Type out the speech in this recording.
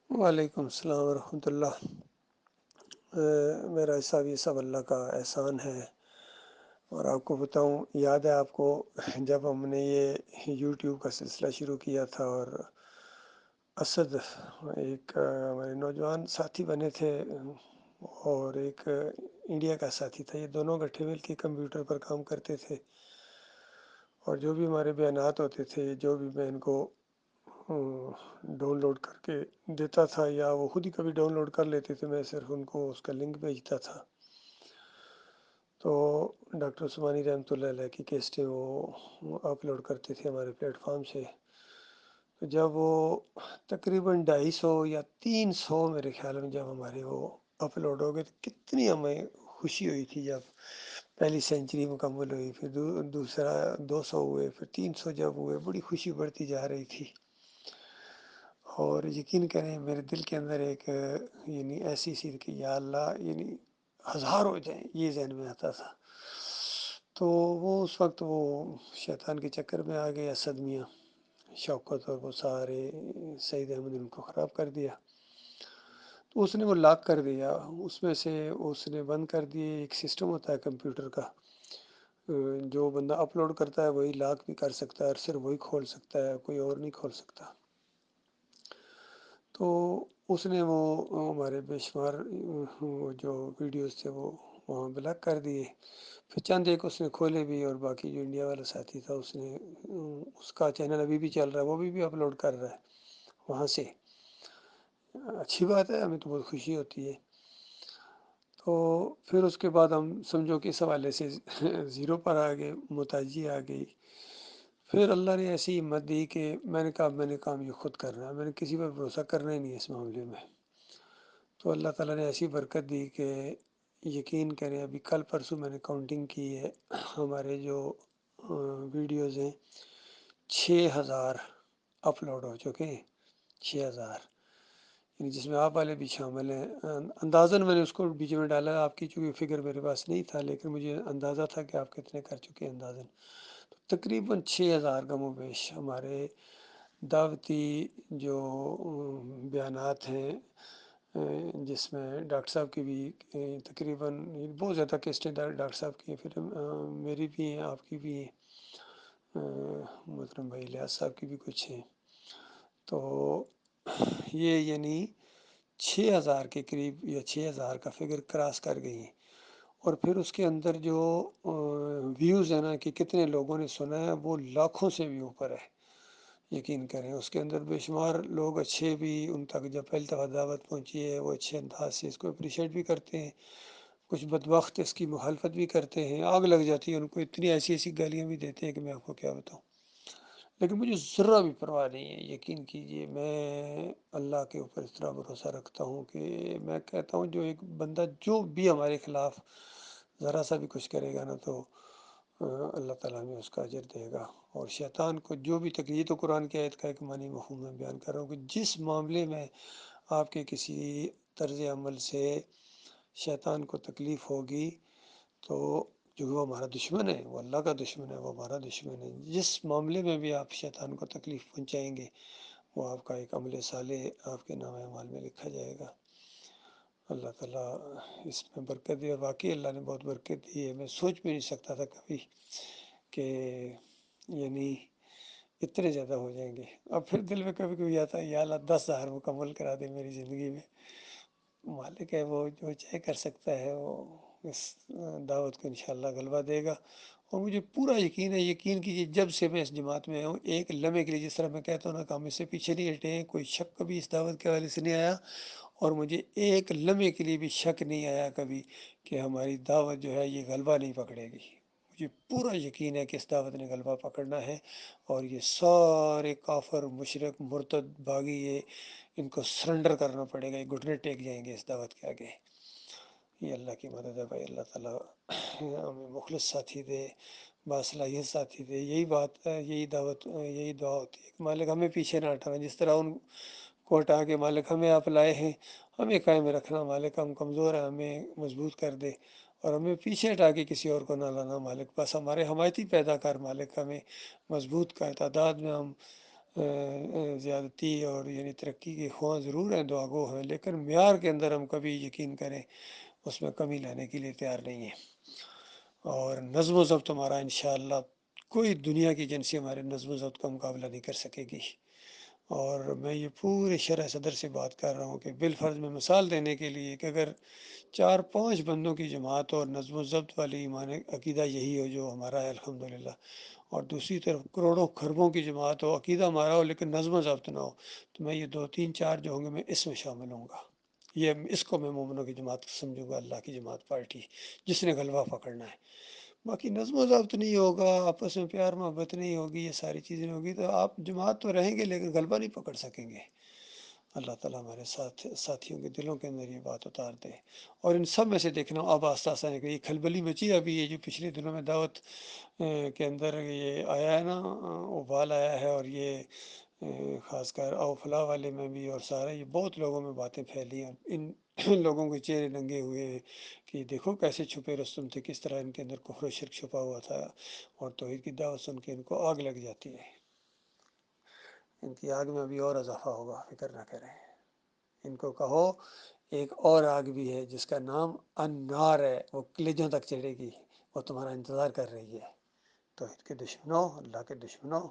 وعلیکم السلام ورحمۃ اللہ۔ میرا حساب یہ سب اللہ کا احسان ہے۔ اور آپ کو بتاؤں، یاد ہے آپ کو جب ہم نے یہ یوٹیوب کا سلسلہ شروع کیا تھا، اور اسد ایک ہمارے نوجوان ساتھی بنے تھے، اور ایک انڈیا کا ساتھی تھا، یہ دونوں اکٹھے مل کے کمپیوٹر پر کام کرتے تھے، اور جو بھی ہمارے بیانات ہوتے تھے، جو بھی میں ان کو ڈاؤن لوڈ کر کے دیتا تھا، یا وہ خود ہی کبھی ڈاؤن لوڈ کر لیتے تھے، میں صرف ان کو اس کا لنک بھیجتا تھا۔ تو ڈاکٹر عثمانی رحمۃ اللہ علیہ کی کیسٹیں وہ اپلوڈ کرتے تھے ہمارے پلیٹ فارم سے۔ تو جب وہ تقریباً 250 یا 300 میرے خیال میں جب ہمارے وہ اپلوڈ ہو گئے، تو کتنی ہمیں خوشی ہوئی تھی جب پہلی سینچری مکمل ہوئی، پھر دوسرا 200 ہوئے، پھر 300 جب ہوئے، بڑی خوشی بڑھتی جا رہی تھی۔ اور یقین کریں، میرے دل کے اندر ایک یعنی ایسی سی کہ یا اللہ، یعنی 1000 ہو جائیں، یہ ذہن میں آتا تھا۔ تو وہ اس وقت وہ شیطان کے چکر میں آ گیا، صدمیہ شوکت اور وہ سارے سعید احمد ان کو خراب کر دیا۔ تو اس نے وہ لاک کر دیا، اس میں سے اس نے بند کر دیے۔ ایک سسٹم ہوتا ہے کمپیوٹر کا، جو بندہ اپلوڈ کرتا ہے وہی لاک بھی کر سکتا ہے، اور صرف وہی کھول سکتا ہے، کوئی اور نہیں کھول سکتا۔ تو اس نے وہ ہمارے بے شمار وہ جو ویڈیوز تھے وہ وہاں بلاک کر دیے۔ پھر چند ایک اس نے کھولے بھی، اور باقی جو انڈیا والا ساتھی تھا اس نے اس کا چینل ابھی بھی چل رہا ہے، وہ بھی اپلوڈ کر رہا ہے وہاں سے۔ اچھی بات ہے، ہمیں تو بہت خوشی ہوتی ہے۔ تو پھر اس کے بعد ہم سمجھو کہ اس حوالے سے زیرو پر آ گئے، محتاجی آ گئی۔ پھر اللہ نے ایسی ہمت دی کہ میں نے کہا میں نے کام یہ خود کرنا ہے، میں نے کسی پر بھروسہ کرنا ہی نہیں اس معاملے میں۔ تو اللہ تعالیٰ نے ایسی برکت دی کہ یقین کریں، ابھی کل پرسوں میں نے کاؤنٹنگ کی ہے، ہمارے جو ویڈیوز ہیں 6000 اپلوڈ ہو چکے ہیں۔ 6000، یعنی جس میں آپ والے بھی شامل ہیں۔ اندازاً میں نے اس کو بیچ میں ڈالا، آپ کی چونکہ فگر میرے پاس نہیں تھا، لیکن مجھے اندازہ تھا کہ آپ کتنے کر چکے ہیں اندازاً۔ تو تقریباً 6000 کم و بیش ہمارے دعوتی جو بیانات ہیں، جس میں ڈاکٹر صاحب کی بھی تقریباً بہت زیادہ کیسٹیں ڈاکٹر صاحب کی ہیں، پھر میری بھی ہیں، آپ کی بھی ہیں، محترم بھائی الیاس صاحب کی بھی کچھ ہیں۔ تو یہ یعنی 6000 کے قریب یا 6000 کا فگر کراس کر گئی ہیں۔ اور پھر اس کے اندر جو ویوز ہیں نا، کہ کتنے لوگوں نے سنا ہے، وہ لاکھوں سے بھی اوپر ہے۔ یقین کریں، اس کے اندر بے شمار لوگ اچھے بھی، ان تک جب پہلی دفعہ دعوت پہنچی ہے وہ اچھے انداز سے اس کو اپریشیٹ بھی کرتے ہیں، کچھ بدبخت اس کی مخالفت بھی کرتے ہیں، آگ لگ جاتی ہے ان کو، اتنی ایسی ایسی گالیاں بھی دیتے ہیں کہ میں آپ کو کیا بتاؤں۔ لیکن مجھے ذرہ بھی پرواہ نہیں ہے، یقین کیجئے، میں اللہ کے اوپر اس طرح بھروسہ رکھتا ہوں کہ میں کہتا ہوں جو ایک بندہ جو بھی ہمارے خلاف ذرا سا بھی کچھ کرے گا نا، تو اللہ تعالیٰ میں اس کا اجر دے گا۔ اور شیطان کو جو بھی تکلیف، تو قرآن کی آیت کا ایک معنی مفہوم میں بیان کر رہا ہوں کہ جس معاملے میں آپ کے کسی طرز عمل سے شیطان کو تکلیف ہوگی، تو جو وہ ہمارا دشمن ہے، وہ اللہ کا دشمن ہے، وہ ہمارا دشمن ہے، جس معاملے میں بھی آپ شیطان کو تکلیف پہنچائیں گے، وہ آپ کا ایک عمل صالح آپ کے نام اعمال میں لکھا جائے گا۔ اللہ تعالیٰ اس میں برکت دی، اور واقعی اللہ نے بہت برکت دی ہے۔ میں سوچ بھی نہیں سکتا تھا کبھی کہ یعنی اتنے زیادہ ہو جائیں گے۔ اب پھر دل میں کبھی کبھی آتا ہے، یا اللہ 10,000 مکمل کرا دے میری زندگی میں۔ مالک ہے، وہ جو چاہے کر سکتا ہے، وہ اس دعوت کو انشاءاللہ غلبہ دے گا۔ اور مجھے پورا یقین ہے، یقین کیجیے، جب سے میں اس جماعت میں ہوں، ایک لمحے کے لیے، جس طرح میں کہتا ہوں نا کہ ہم اس سے پیچھے نہیں ہٹے ہیں، کوئی شک کبھی اس دعوت کے حوالے سے نہیں آیا، اور مجھے ایک لمحے کے لیے بھی شک نہیں آیا کبھی کہ ہماری دعوت جو ہے یہ غلبہ نہیں پکڑے گی۔ مجھے پورا یقین ہے کہ اس دعوت نے غلبہ پکڑنا ہے، اور یہ سارے کافر مشرک مرتد باغی، ان کو سرنڈر کرنا پڑے گا، یہ گھٹنے ٹیک جائیں گے اس دعوت کے آگے۔ یہ اللہ کی مدد ہے بھائی، اللہ تعالیٰ ہمیں مخلص ساتھی دے، باصلاحیت ساتھی دے۔ یہی بات ہے، یہی دعوت، یہی دعا ہوتی ہے کہ مالک ہمیں پیچھے نہ ہٹانا، جس طرح ان کو ہٹا کے مالک ہمیں آپ لائے ہیں، ہمیں قائم رکھنا مالک، ہم کمزور ہیں، ہمیں مضبوط کر دے، اور ہمیں پیچھے ہٹا کے کسی اور کو نہ لانا مالک، بس ہمارے حمایتی پیدا کر مالک، ہمیں مضبوط کر، تعداد میں ہم زیادتی اور یعنی ترقی کے خواہاں ضرور ہیں، دعا گو ہیں، لیکن معیار کے اندر ہم کبھی یقین کریں اس میں کمی لانے کے لیے تیار نہیں ہیں۔ اور نظم و ضبط ہمارا انشاءاللہ کوئی دنیا کی ایجنسی ہمارے نظم و ضبط کا مقابلہ نہیں کر سکے گی۔ اور میں یہ پورے شرح صدر سے بات کر رہا ہوں کہ بالفرض میں مثال دینے کے لیے کہ اگر 4-5 بندوں کی جماعت اور نظم و ضبط والی ایمان عقیدہ یہی ہو جو ہمارا ہے الحمدللہ، اور دوسری طرف کروڑوں خربوں کی جماعت ہو، عقیدہ ہمارا ہو لیکن نظم و ضبط نہ ہو، تو میں یہ 2-3-4 جو ہوں گے میں اس میں شامل ہوں گا۔ یہ اس کو میں مومنوں کی جماعت سمجھوں گا، اللہ کی جماعت پارٹی جس نے غلبہ پکڑنا ہے۔ باقی نظم و ضبط نہیں ہوگا، آپس میں پیار محبت نہیں ہوگی، یہ ساری چیزیں نہیں ہوگی، تو آپ جماعت تو رہیں گے لیکن غلبہ نہیں پکڑ سکیں گے۔ اللہ تعالیٰ ہمارے ساتھیوں کے دلوں کے اندر یہ بات اتار دے۔ اور ان سب میں سے دیکھنا اب آہستہ آہستہ یہ کھلبلی مچی ابھی، یہ جو پچھلے دنوں میں دعوت کے اندر یہ آیا ہے نا، ابال آیا ہے، اور یہ خاص کر اوفلا والے میں بھی، اور سارے یہ بہت لوگوں میں باتیں پھیلی ہیں، ان لوگوں کے چہرے ننگے ہوئے ہیں کہ دیکھو کیسے چھپے رستم تھے، کس طرح ان کے اندر کفر و شرک چھپا ہوا تھا، اور توحید کی دعوت سن کے ان کو آگ لگ جاتی ہے۔ ان کی آگ میں ابھی اور اضافہ ہوگا، فکر نہ کریں۔ ان کو کہو ایک اور آگ بھی ہے جس کا نام النار ہے، وہ کلیجوں تک چڑھے گی، وہ تمہارا انتظار کر رہی ہے۔ توحید کے دشمنوں، اللہ کے دشمنوں،